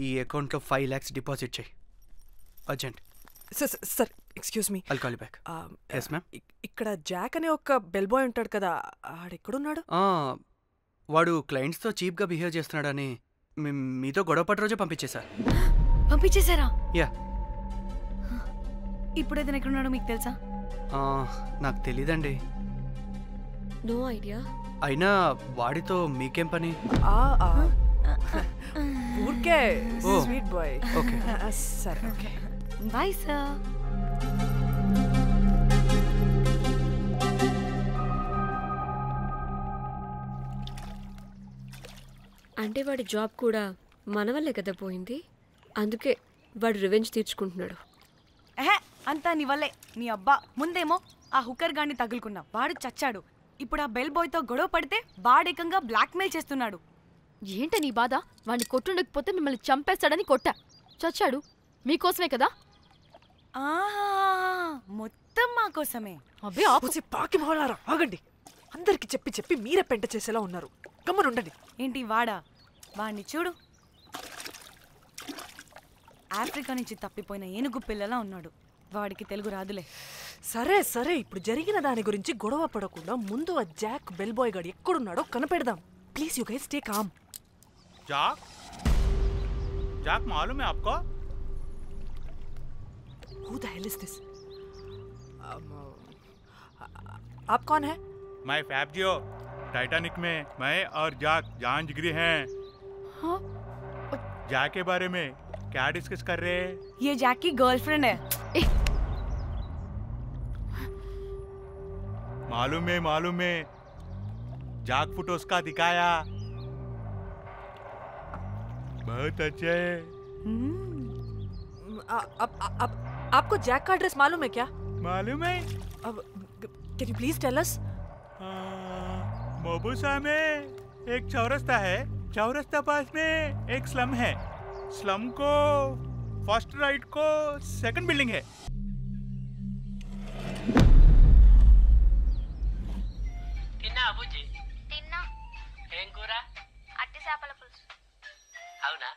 ఈ అకౌంట్లో 5 lakhs deposit చేయి urgent. Sir excuse me. I'll call you back. Yes ma'am. ఇక్కడ జాక్ అనే ఒక బెల్ బాయ్ ఉంటాడు కదా, ఆడెక్కడున్నాడు? వాడు క్లయింట్స్తో చీప్గా బిహేవ్ చేస్తున్నాడని మీతో గొడవ పడి రోజే పంపించేశారా? యా. ఇప్పుడు ఏదైనా ఎక్కడున్నాడో మీకు తెలుసా? నాకు తెలీదండి. No idea. అయినా వాడితో మీకేం పని? ఊరికే స్వీట్ బాయ్. ఓకే సరే ఓకే బాయ్ సార్. అంటే వాడి జాబ్ కూడా మన వల్లే కదా పోయింది, అందుకే వాడు రివెంజ్ తీర్చుకుంటున్నాడు. అంతా నీ వల్లే. నీ అబ్బా ముందేమో ఆ హుకర్ గాన్ని తగులుకున్నా, వాడు చచ్చాడు. ఇప్పుడు ఆ బెల్ బాయ్తో గొడవ పడితే వాడేకంగా బ్లాక్మెయిల్ చేస్తున్నాడు. ఏంట నీ బాధ? వాడిని కొట్టుండకపోతే మిమ్మల్ని చంపేస్తాడని కొట్టా, చచ్చాడు. మీకోసమే కదా? మొత్తం మా కోసమే. అబ్బే ఆపోసి పాకి మొహలారా, ఆగండి. అందరికి చెప్పి చెప్పి మీరే పెంట చేసేలా ఉన్నారు. గమ్మనుండండి. ఏంటి వాడా? వాడిని చూడు, ఆఫ్రికా నుంచి తప్పిపోయిన ఏనుగు పిల్లలా ఉన్నాడు. వాడికి తెలుగు రాదులే. సరే సరే, ఇప్పుడు జరిగిన దాని గురించి గొడవ పడకుండా ముందు ఆ జాక్ బెల్ బాయ్ గాడు ఎక్కడున్నాడో కనిపెడదాం. Please you guys stay calm. Jack Jack मालूम है आपको? Who the hell is this? आप कौन है? मैं फैब्जियो, टाइटैनिक में मैं और जाक जान जिगरी हैं। हाँ? जाक के बारे में क्या डिस्कस कर रहे हैं? ये जैक की गर्लफ्रेंड है। मालूम है जाक फोटोस का दिखाया, बहुत अच्छे है। आपको जैक का एड्रेस मालूम है क्या? मालूम है। Can you please tell us? मोबुसा में एक चौरस्ता है, चौरस्ता पास में एक स्लम है, स्लम को फर्स्ट राइट को सेकंड बिल्डिंग है। తిన్నా అబుజీ? తిన్నా. ఏం కూర? అట్టి చేపల పులుసు. అవునా,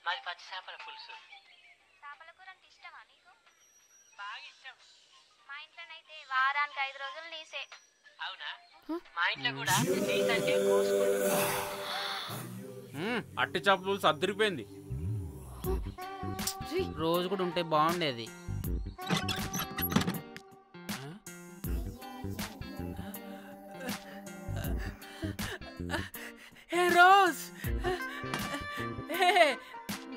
మాది పచ్చి చేపల పులుసు. చేపల కూర అంటే ఇష్టమా నీకు? బాగా ఇష్టం. మా ఇంట్లోనైతే వారానికి 5 రోజులు నీసే. అవునా, మా ఇంట్లో కూడా నీసంటే కోసుకుంటుంది. అట్టి చేపల పులుసు అద్దరిపోయింది. రోజు కూడా ఉంటే బాగుండేది. హే రోజ్,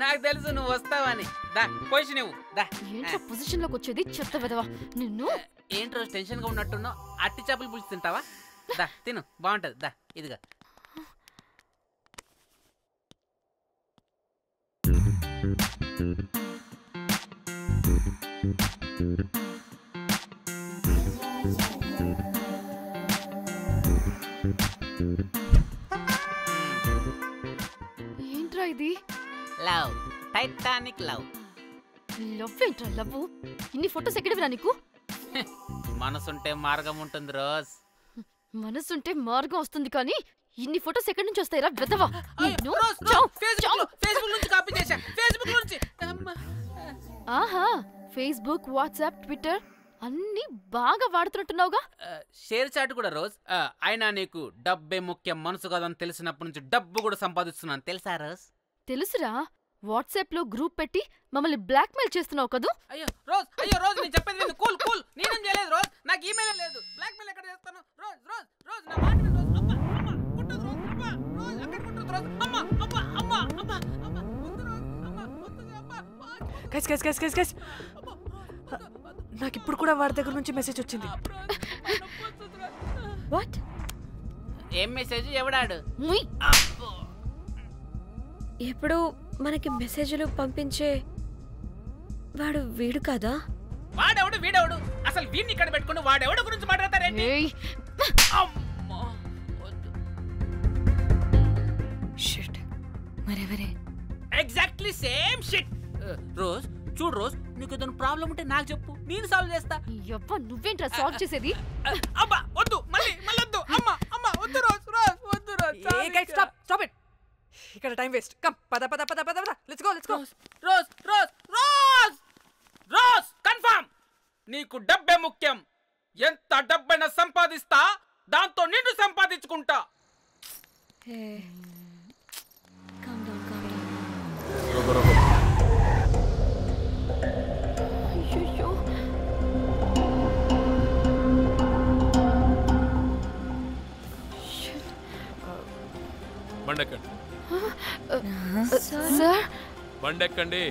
నాకు తెలుసు నువ్వు వస్తావని. దా పొజిషన్ ఇవ్వు. దా. ఏంట్రా పొజిషన్ లోకి వచ్చేది? చెత్త వెదవా నిన్ను. ఏంటి రోజు టెన్షన్ గా ఉన్నట్టున్నావు? అట్టి చేపలు పులుసు తింటావా? దా తిను, బాగుంటది. దా ఇదిగా. ఏంట్రా ఇది? Love, Titanic love. లవ్ ఏంట్రా లవ్? ఇన్ని ఫొటోస్ ఎక్కడివిరా నీకు? మనసుంటే మార్గం ఉంటుంది రోజ్. మనసుంటే మార్గం వస్తుంది కానీ ఇన్ని ఫొటోస్ ఎక్కడి నుంచి వస్తాయిరా వెదవా? ఆహా, ఫేస్బుక్, వాట్సాప్, ట్విట్టర్ అన్ని బాగా వాడుతున్నట్టున్నావుగా. షేర్ చాట్ కూడా రోజ్. అయినా నీకు డబ్బే ముఖ్యం, మనసు కాదని తెలిసినప్పటి నుంచి డబ్బు కూడా సంపాదిస్తున్నాను తెలుసా రోజ్? తెలుసురా, వాట్సాప్ లో గ్రూప్ పెట్టి మమ్మల్ని బ్లాక్మెయిల్ చేస్తున్నావు కదూ. అయ్యో రోజ్ నేను చెప్పేది విను. కూల్ నేనేం చేయలేదు రోజ్, నాకు ఈమెయిల్ లేదు. బ్లాక్మెయిల్ ఎక్కడ చేస్తాను రోజ్? నా మాట విను రోజ్. అమ్మా కుట్టదు రోజ్. అమ్మా రోజ్ అక్కడ కుట్టదు రోజ్. అమ్మా వద్దు రోజ్. అమ్మా వద్దు. అమ్మా గైస్ నాకు ఇప్పుడు కూడా వాడి దగ్గర నుంచి మెసేజ్ వచ్చింది. వాట్? ఏం మెసేజ్? ఎవడాడు? ఎప్పుడు మనకి మెసేజ్లు పంపించే వాడు వీడు కదా? వాడెవడు వీడెవడు? అసలు వీడిని ఇక్కడ పెట్టుకుని వాడెవడు గురించి మాట్లాడతారేంటి? షిట్, మరెవరే? Exactly same shit. రోజ్ చూడు రోజ్, నీకు ఏదైనా ప్రాబ్లం ఉంటే నాకు చెప్పు, నేను సాల్వ్ చేస్తా. నువ్వేంట్రా సాల్వ్ చేసేది? అబ్బా వద్దు, మళ్ళీ వద్దు. అమ్మా వద్దు రోజ్. Stop it. ఇక్కడ టైం వేస్ట్. కమ్ పద let's let's go rose rose rose rose confirm. నీకు డబ్బే ముఖ్యం. ఎంత డబ్బైనా సంపాదిస్తా, దాంతో నిన్ను సంపాదించుకుంటా. బండెక్కండి. సార్ బండెక్కండి.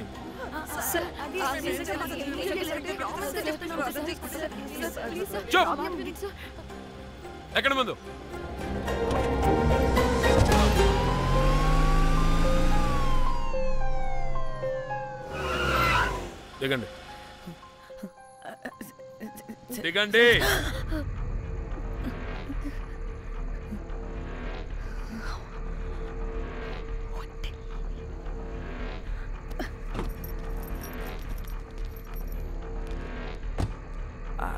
ఎక్కడ ముందు దిగండి. దిగండి.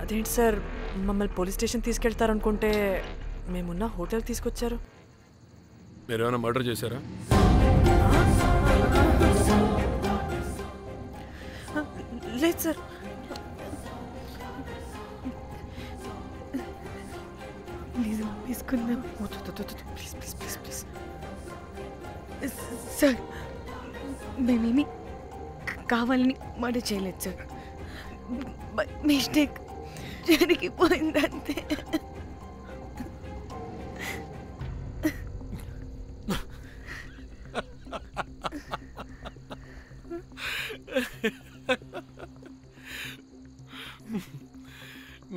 అదేంటి సార్ మమ్మల్ని పోలీస్ స్టేషన్ తీసుకెళ్తారనుకుంటే మేమున్న హోటల్ తీసుకొచ్చారు. మీరేమైనా మర్డర్ చేశారా? లేదు సార్. ప్లీజ్ సార్ మేమేమి కావాలని మర్డర్ చేయలేదు సార్. మిస్టేక్ జరిగిపోయిందంతే.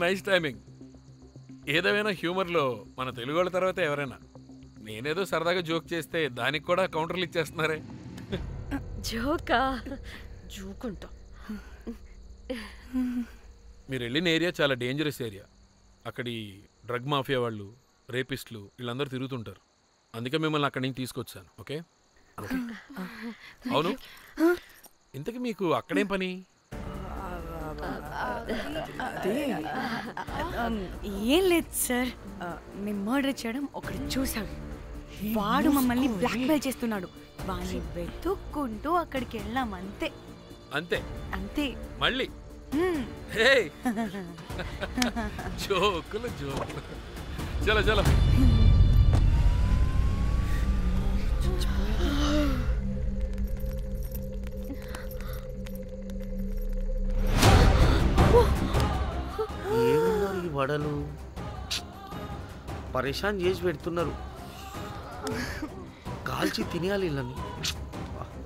Nice timing. ఏదేమైనా హ్యూమర్లో మన తెలుగు వాళ్ళ తర్వాత ఎవరైనా. నేనేదో సరదాగా జోక్ చేస్తే దానికి కూడా కౌంటర్లు ఇచ్చేస్తున్నారే. జోకా? జోకుంటా. మీరు వెళ్ళిన ఏరియా చాలా డేంజరస్ ఏరియా. అక్కడి డ్రగ్ మాఫియా వాళ్ళు, రేపిస్టులు వీళ్ళందరూ తిరుగుతుంటారు. అందుకే మిమ్మల్ని అక్కడి నుంచి తీసుకొచ్చాను. ఓకే? అవును, ఇంతకీ మీకు అక్కడేం పని? ఏం లేదు సార్, మేము మర్డర్ చేయడం ఒకటి చూసాడు. వాడు మమ్మల్ని బ్లాక్మెయిల్ చేస్తున్నాడు. వాడిని వెతుక్కుంటూ అక్కడికి వెళ్ళాం. అంతే అంతే అంతే. మళ్ళీ జోకులు జోకులు. చలో చలో. ఏమున్నారు ఈ వడలు? పరేషాన్ చేసి పెడుతున్నారు. కాల్చి తినేయాలి ఇళ్ళని.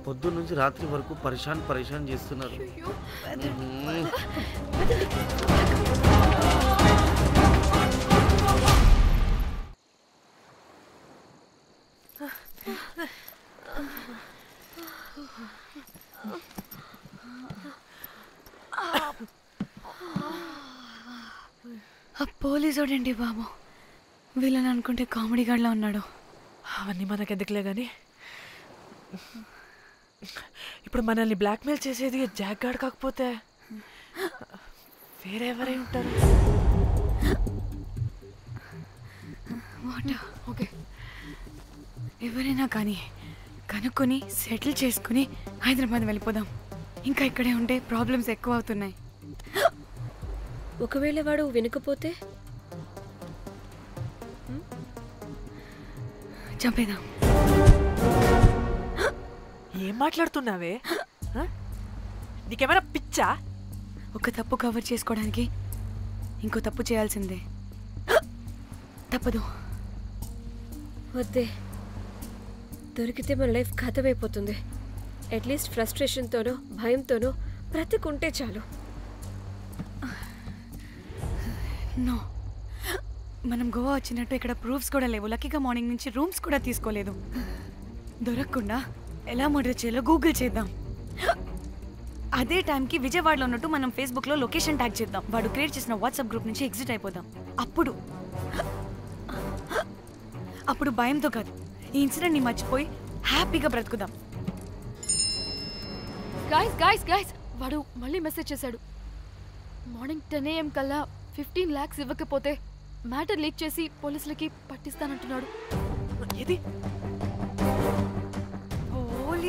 పొద్దున్న నుంచి రాత్రి వరకు పరేషాన్ చేస్తున్నారు. పోలీసు వాడండి బాబు. వీళ్ళని అనుకుంటే కామెడీ గాడ్లా ఉన్నాడు. అవన్నీ మనకెందుకులే కానీ ఇప్పుడు మనల్ని బ్లాక్మెయిల్ చేసేది జాక్ గార్డ్ కాకపోతే వేరే ఎవరై ఉంటారు? ఓకే, ఎవరైనా కానీ కనుక్కొని సెటిల్ చేసుకుని హైదరాబాద్ వెళ్ళిపోదాం. ఇంకా ఇక్కడే ఉంటే ప్రాబ్లమ్స్ ఎక్కువ అవుతున్నాయి. ఒకవేళ వాడు వినకపోతే చంపేదాం. ఏం మాట్లాడుతున్నావే? నీకేమైనా పిచ్చా? ఒక తప్పు కవర్ చేసుకోవడానికి ఇంకో తప్పు చేయాల్సిందే. తప్పదు. వద్దే, దొరికితే మన లైఫ్ ఖతమైపోతుంది. అట్లీస్ట్ ఫ్రస్ట్రేషన్తోనో భయంతోనో బ్రతుకుంటే చాలు. నో, మనం గోవా వచ్చినట్టు ఇక్కడ ప్రూఫ్స్ కూడా లేవు. లక్కీగా మార్నింగ్ నుంచి రూమ్స్ కూడా తీసుకోలేదు. దొరకకుండా ఎలా మర్డర్ చేయాలో గూగుల్ చేద్దాం. అదే టైంకి విజయవాడలో ఉన్నట్టు మనం ఫేస్బుక్లో లొకేషన్ ట్యాగ్ చేద్దాం. వాడు క్రియేట్ చేసిన వాట్సాప్ గ్రూప్ నుంచి ఎగ్జిట్ అయిపోదాం. అప్పుడు భయంతో కాదు, ఈ ఇన్సిడెంట్ని మర్చిపోయి హ్యాపీగా బ్రతుకుదాం. గైస్ గైస్ గైస్ వాడు మళ్ళీ మెసేజ్ చేశాడు. మార్నింగ్ 10 AM కల్లా 15 lakhs ఇవ్వకపోతే మ్యాటర్ లీక్ చేసి పోలీసులకి పట్టిస్తానంటున్నాడు. ఏది?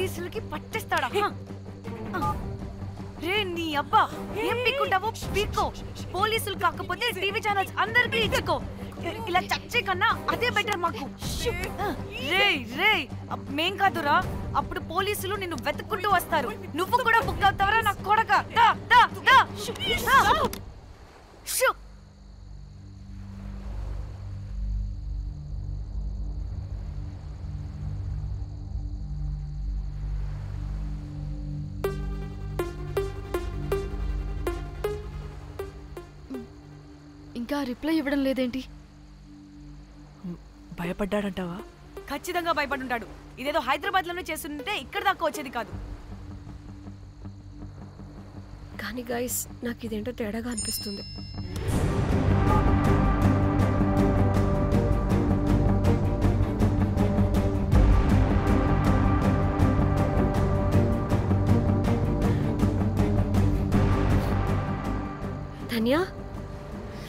పోలీసులకి పట్టేస్తాడా రే నీ అబ్బా ఏం పీక్కుంటావో పీక్కో పోలీసులు కాకపోతే టీవీ ఛానల్స్ అందరికీ ఇచ్చుకో ఇలా చచ్చే కన్నా అదే బెటర్ మాకు రే రే మేం కాదురా అప్పుడు పోలీసులు నిన్ను వెతుక్కుంటూ వస్తారు నువ్వు కూడా బుక్ అవుతావరా నా కొడక దా దా దా షూ ఇంకా రిప్లై ఇవ్వడం లేదేంటి? భయపడ్డాడంటావా? ఖచ్చితంగా భయపడుంటాడు. ఇదేదో హైదరాబాద్ లోనే చేస్తుంటే ఇక్కడ దాకా వచ్చేది కాదు. కానీ గైస్ నాకు ఇదేంటో తేడాగా అనిపిస్తుంది. ధన్య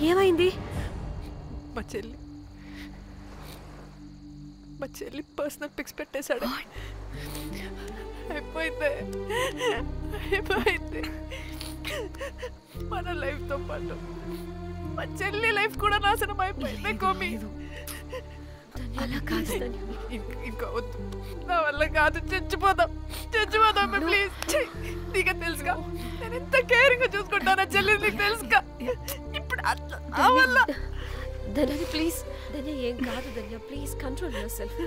ఏమైంది? మా చెల్లి పర్సనల్ పిక్స్ పెట్టేశాడు. అయిపోయింది మన లైఫ్ తో పాటు మా చెల్లి లైఫ్ కూడా నాశనం అయిపోయింది. గోమి అలా కాదు ఇంకా వద్దు, నా వల్ల కాదు. చచ్చిపోదాం ప్లీజ్. నీకే తెలుసుగా నేను ఎంత కేరింగ్ చూసుకుంటానా చెల్లి, నీకు తెలుసుగా. ఇప్పుడు ఆ వల్ల ధన్య ప్లీజ్, ధన్య ఏం కాదు ధన్య, ప్లీజ్ కంట్రోల్ యువర్ సెల్ఫ్.